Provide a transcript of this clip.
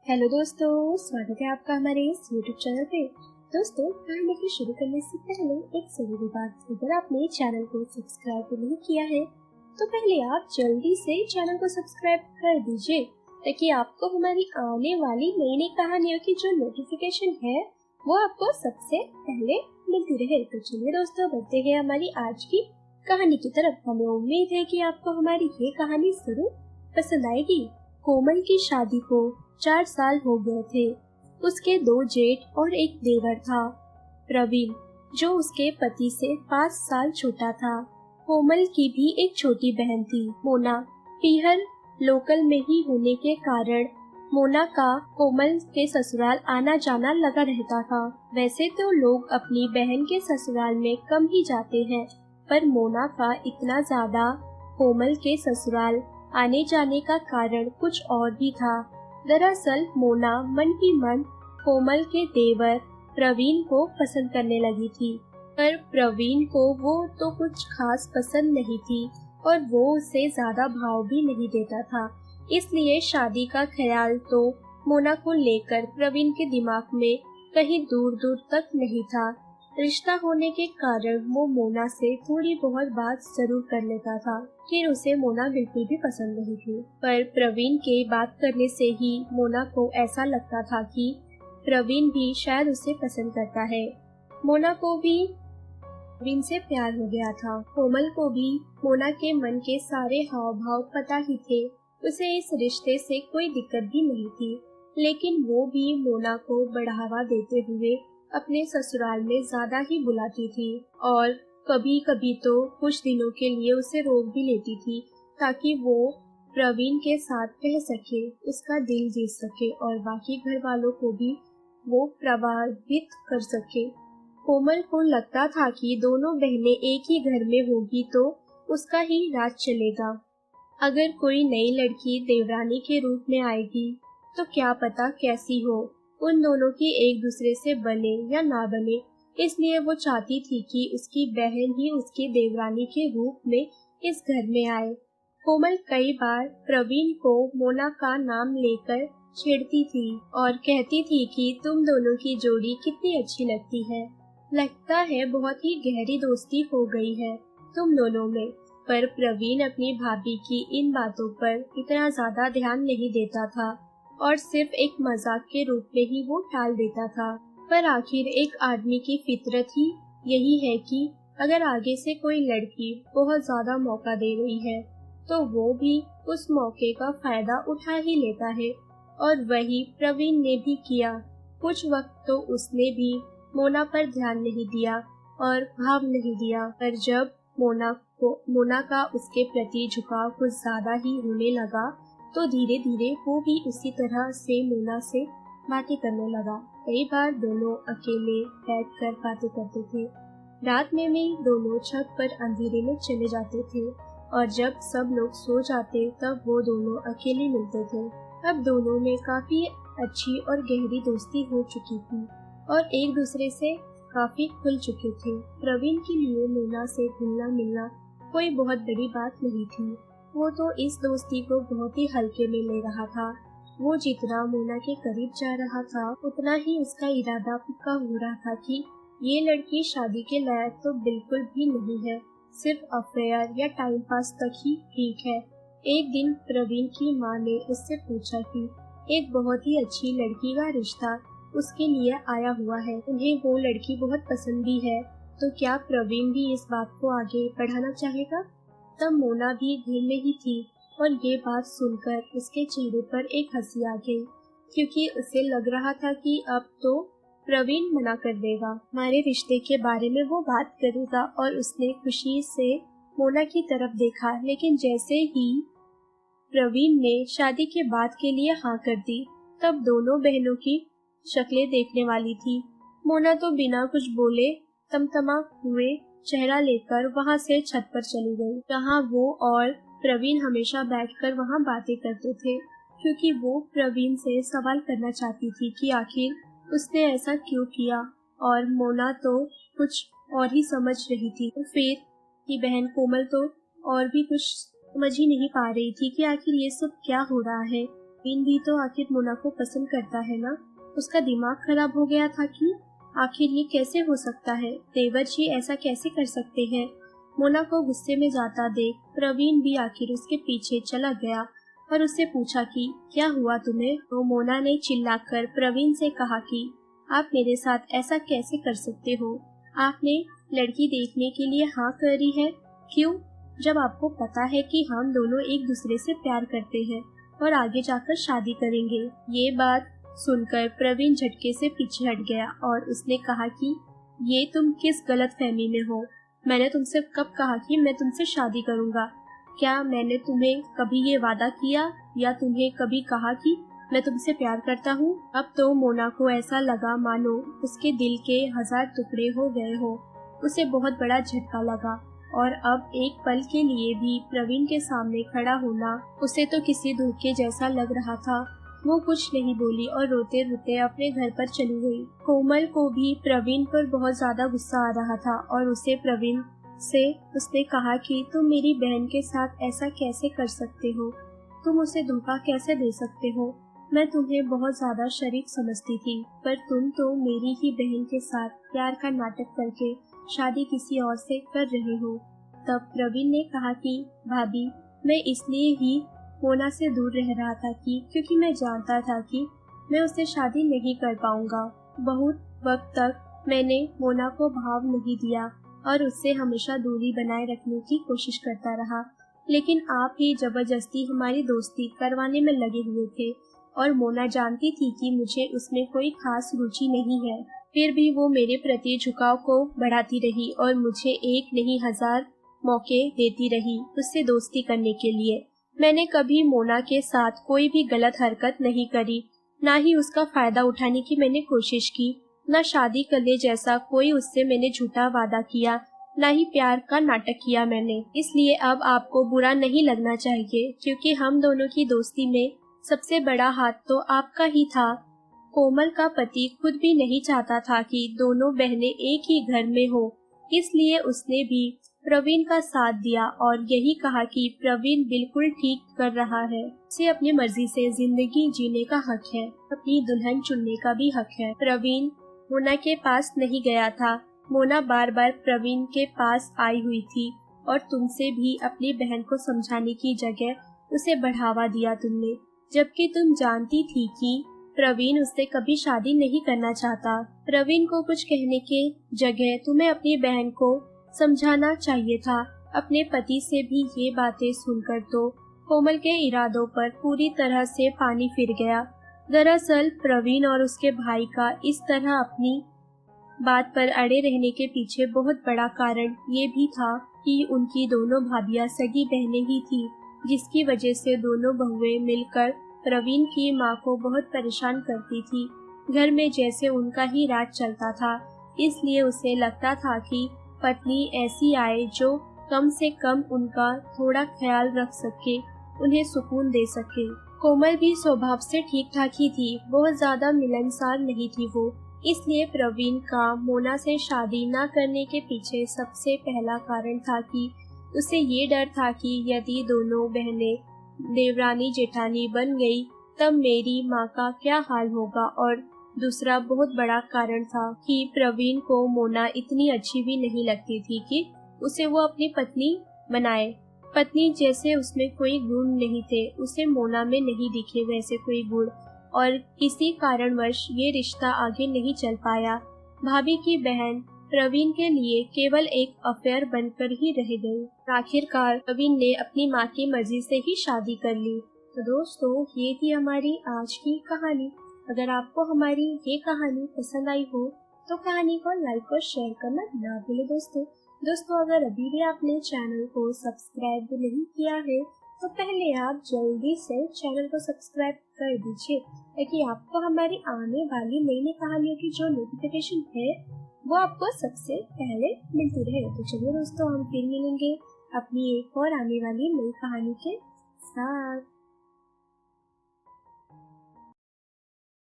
Hello दोस्तों, स्वागत है आपका हमारे इस यूट्यूब चैनल पे। दोस्तों, कहानी को शुरू करने से पहले एक जरूरी बात, अगर आपने चैनल को सब्सक्राइब नहीं किया है तो पहले आप जल्दी से चैनल को सब्सक्राइब कर दीजिए ताकि आपको हमारी आने वाली नई नई कहानियों की जो नोटिफिकेशन है वो आपको सबसे पहले मिलती रहे। तो चलिए दोस्तों, बढ़ते हैं हमारी आज की कहानी की तरफ। हमें उम्मीद है कि आपको हमारी ये कहानी जरूर पसंद आएगी। कोमल की शादी को 4 साल हो गए थे। उसके 2 जेठ और एक देवर था। प्रवीण, जो उसके पति से 5 साल छोटा था। कोमल की भी एक छोटी बहन थी, मोना। पीहर लोकल में ही होने के कारण मोना का कोमल के ससुराल आना जाना लगा रहता था। वैसे तो लोग अपनी बहन के ससुराल में कम ही जाते हैं, पर मोना का इतना ज्यादा कोमल के ससुराल आने जाने का कारण कुछ और भी था। दरअसल मोना मन ही मन कोमल के देवर प्रवीण को पसंद करने लगी थी, पर प्रवीण को वो तो कुछ खास पसंद नहीं थी और वो उसे ज्यादा भाव भी नहीं देता था। इसलिए शादी का ख्याल तो मोना को लेकर प्रवीण के दिमाग में कहीं दूर दूर तक नहीं था। रिश्ता होने के कारण वो मोना से थोड़ी बहुत बात जरूर कर लेता था, फिर उसे मोना बिल्कुल भी पसंद नहीं थी। पर प्रवीण के बात करने से ही मोना को ऐसा लगता था कि प्रवीण भी शायद उसे पसंद करता है। मोना को भी प्रवीण से प्यार हो गया था। कोमल को भी मोना के मन के सारे हाव भाव पता ही थे। उसे इस रिश्ते से कोई दिक्कत भी नहीं थी, लेकिन वो भी मोना को बढ़ावा देते हुए अपने ससुराल में ज्यादा ही बुलाती थी और कभी कभी तो कुछ दिनों के लिए उसे रोक भी लेती थी ताकि वो प्रवीण के साथ रह सके, उसका दिल जीत सके और बाकी घर वालों को भी वो प्रभावित कर सके। कोमल को लगता था कि दोनों बहनें एक ही घर में होगी तो उसका ही राज चलेगा। अगर कोई नई लड़की देवरानी के रूप में आएगी तो क्या पता कैसी हो, उन दोनों की एक दूसरे से बने या ना बने। इसलिए वो चाहती थी कि उसकी बहन ही उसकी देवरानी के रूप में इस घर में आए। कोमल कई बार प्रवीण को मोना का नाम लेकर छेड़ती थी और कहती थी कि तुम दोनों की जोड़ी कितनी अच्छी लगती है, लगता है बहुत ही गहरी दोस्ती हो गई है तुम दोनों में। पर प्रवीण अपनी भाभी की इन बातों पर इतना ज्यादा ध्यान नहीं देता था और सिर्फ एक मजाक के रूप में ही वो टाल देता था। पर आखिर एक आदमी की फितरत ही यही है कि अगर आगे से कोई लड़की बहुत ज्यादा मौका दे रही है तो वो भी उस मौके का फायदा उठा ही लेता है, और वही प्रवीण ने भी किया। कुछ वक्त तो उसने भी मोना पर ध्यान नहीं दिया और भाव नहीं दिया, पर जब मोना का उसके प्रति झुकाव कुछ ज्यादा ही होने लगा तो धीरे धीरे वो भी उसी तरह से मोना से बातें करने लगा। कई बार दोनों अकेले बैठकर बातें करते थे। रात में भी दोनों छत पर अंधेरे में चले जाते थे और जब सब लोग सो जाते तब वो दोनों अकेले मिलते थे। अब दोनों में काफी अच्छी और गहरी दोस्ती हो चुकी थी और एक दूसरे से काफी खुल चुके थे। प्रवीण के लिए मोना से घुलना मिलना कोई बहुत बड़ी बात नहीं थी। वो तो इस दोस्ती को बहुत ही हल्के में ले रहा था। वो जितना मोना के करीब जा रहा था उतना ही उसका इरादा पक्का हो रहा था कि ये लड़की शादी के लायक तो बिल्कुल भी नहीं है, सिर्फ अफेयर या टाइम पास तक ही ठीक है। एक दिन प्रवीण की माँ ने उससे पूछा कि एक बहुत ही अच्छी लड़की का रिश्ता उसके लिए आया हुआ है, उन्हें वो लड़की बहुत पसंद भी है, तो क्या प्रवीण भी इस बात को आगे बढ़ाना चाहेगा। तब मोना भी घर में ही थी और ये बात सुनकर उसके चेहरे पर एक हंसी आ गई, क्योंकि उसे लग रहा था कि अब तो प्रवीण मना कर देगा, हमारे रिश्ते के बारे में वो बात करेगा। और उसने खुशी से मोना की तरफ देखा, लेकिन जैसे ही प्रवीण ने शादी के बाद के लिए हाँ कर दी तब दोनों बहनों की शक्लें देखने वाली थी। मोना तो बिना कुछ बोले तमतमा हुए चेहरा लेकर वहाँ से छत पर चली गई, जहाँ वो और प्रवीण हमेशा बैठकर वहाँ बातें करते थे, क्योंकि वो प्रवीण से सवाल करना चाहती थी कि आखिर उसने ऐसा क्यों किया। और मोना तो कुछ और ही समझ रही थी, तो फिर की बहन कोमल तो और भी कुछ समझ ही नहीं पा रही थी कि आखिर ये सब क्या हो रहा है। प्रवीण भी तो आखिर मोना को पसंद करता है ना। उसका दिमाग खराब हो गया था कि आखिर ये कैसे हो सकता है, देवर जी ऐसा कैसे कर सकते हैं। मोना को गुस्से में जाता देख प्रवीण भी आखिर उसके पीछे चला गया और उससे पूछा कि क्या हुआ तुम्हें। तो मोना ने चिल्लाकर प्रवीण से कहा कि आप मेरे साथ ऐसा कैसे कर सकते हो, आपने लड़की देखने के लिए हाँ करी है, क्यों, जब आपको पता है कि हम दोनों एक दूसरे से प्यार करते हैं और आगे जाकर शादी करेंगे। ये बात सुनकर प्रवीण झटके से पीछे हट गया और उसने कहा कि ये तुम किस गलत फहमी में हो, मैंने तुमसे कब कहा कि मैं तुमसे शादी करूंगा। क्या मैंने तुम्हें कभी ये वादा किया या तुम्हें कभी कहा कि मैं तुमसे प्यार करता हूँ। अब तो मोना को ऐसा लगा मानो उसके दिल के 1000 टुकड़े हो गए हो। उसे बहुत बड़ा झटका लगा और अब एक पल के लिए भी प्रवीण के सामने खड़ा होना उसे तो किसी धोखे जैसा लग रहा था। वो कुछ नहीं बोली और रोते रोते अपने घर पर चली गई। कोमल को भी प्रवीण पर बहुत ज्यादा गुस्सा आ रहा था और उसे प्रवीण से उसने कहा कि तुम मेरी बहन के साथ ऐसा कैसे कर सकते हो, तुम उसे धोखा कैसे दे सकते हो। मैं तुम्हें बहुत ज्यादा शरीफ समझती थी, पर तुम तो मेरी ही बहन के साथ प्यार का नाटक करके शादी किसी और से कर रहे हो। तब प्रवीण ने कहा कि भाभी, मैं इसलिए ही मोना से दूर रह रहा था कि क्योंकि मैं जानता था कि मैं उससे शादी नहीं कर पाऊंगा। बहुत वक्त तक मैंने मोना को भाव नहीं दिया और उससे हमेशा दूरी बनाए रखने की कोशिश करता रहा, लेकिन आप ही जबरदस्ती हमारी दोस्ती करवाने में लगे हुए थे और मोना जानती थी कि मुझे उसमें कोई खास रुचि नहीं है, फिर भी वो मेरे प्रति झुकाव को बढ़ाती रही और मुझे एक नहीं 1000 मौके देती रही उससे दोस्ती करने के लिए। मैंने कभी मोना के साथ कोई भी गलत हरकत नहीं करी, ना ही उसका फायदा उठाने की मैंने कोशिश की, न शादी करने जैसा कोई उससे मैंने झूठा वादा किया, ना ही प्यार का नाटक किया मैंने। इसलिए अब आपको बुरा नहीं लगना चाहिए, क्योंकि हम दोनों की दोस्ती में सबसे बड़ा हाथ तो आपका ही था। कोमल का पति खुद भी नहीं चाहता था कि दोनों बहनें एक ही घर में हो, इसलिए उसने भी प्रवीण का साथ दिया और यही कहा कि प्रवीण बिल्कुल ठीक कर रहा है, उसे अपनी मर्जी से जिंदगी जीने का हक है, अपनी दुल्हन चुनने का भी हक है। प्रवीण मोना के पास नहीं गया था, मोना बार बार प्रवीण के पास आई हुई थी और तुमसे भी अपनी बहन को समझाने की जगह उसे बढ़ावा दिया तुमने, जबकि तुम जानती थी कि प्रवीण उससे कभी शादी नहीं करना चाहता। प्रवीण को कुछ कहने के जगह तुम्हें अपनी बहन को समझाना चाहिए था। अपने पति से भी ये बातें सुनकर तो कोमल के इरादों पर पूरी तरह से पानी फिर गया। दरअसल प्रवीण और उसके भाई का इस तरह अपनी बात पर अड़े रहने के पीछे बहुत बड़ा कारण ये भी था कि उनकी दोनों भाभियां सगी बहनें ही थी, जिसकी वजह से दोनों बहुएं मिलकर प्रवीण की माँ को बहुत परेशान करती थी। घर में जैसे उनका ही राज चलता था, इसलिए उसे लगता था कि पत्नी ऐसी आए जो कम से कम उनका थोड़ा ख्याल रख सके, उन्हें सुकून दे सके। कोमल भी स्वभाव से ठीक ठाक ही थी, बहुत ज्यादा मिलनसार नहीं थी वो, इसलिए प्रवीण का मोना से शादी न करने के पीछे सबसे पहला कारण था कि उसे ये डर था कि यदि दोनों बहनें देवरानी जेठानी बन गई तब मेरी माँ का क्या हाल होगा। और दूसरा बहुत बड़ा कारण था कि प्रवीण को मोना इतनी अच्छी भी नहीं लगती थी कि उसे वो अपनी पत्नी बनाए। पत्नी जैसे उसमें कोई गुण नहीं थे, उसे मोना में नहीं दिखे वैसे कोई गुण, और किसी कारणवश ये रिश्ता आगे नहीं चल पाया। भाभी की बहन प्रवीण के लिए केवल एक अफेयर बनकर ही रह गई। आखिरकार प्रवीण ने अपनी माँ की मर्जी से ही शादी कर ली। तो दोस्तों, ये थी हमारी आज की कहानी। अगर आपको हमारी ये कहानी पसंद आई हो तो कहानी को लाइक और शेयर करना ना भूलें दोस्तों। अगर अभी भी आपने चैनल को सब्सक्राइब नहीं किया है तो पहले आप जल्दी से चैनल को सब्सक्राइब कर दीजिए, ताकि आपको हमारी आने वाली नई नई कहानियों की जो नोटिफिकेशन है वो आपको सबसे पहले मिलती रहे। तो चलिए दोस्तों, हम फिर मिलेंगे अपनी एक और आने वाली नई कहानी के साथ।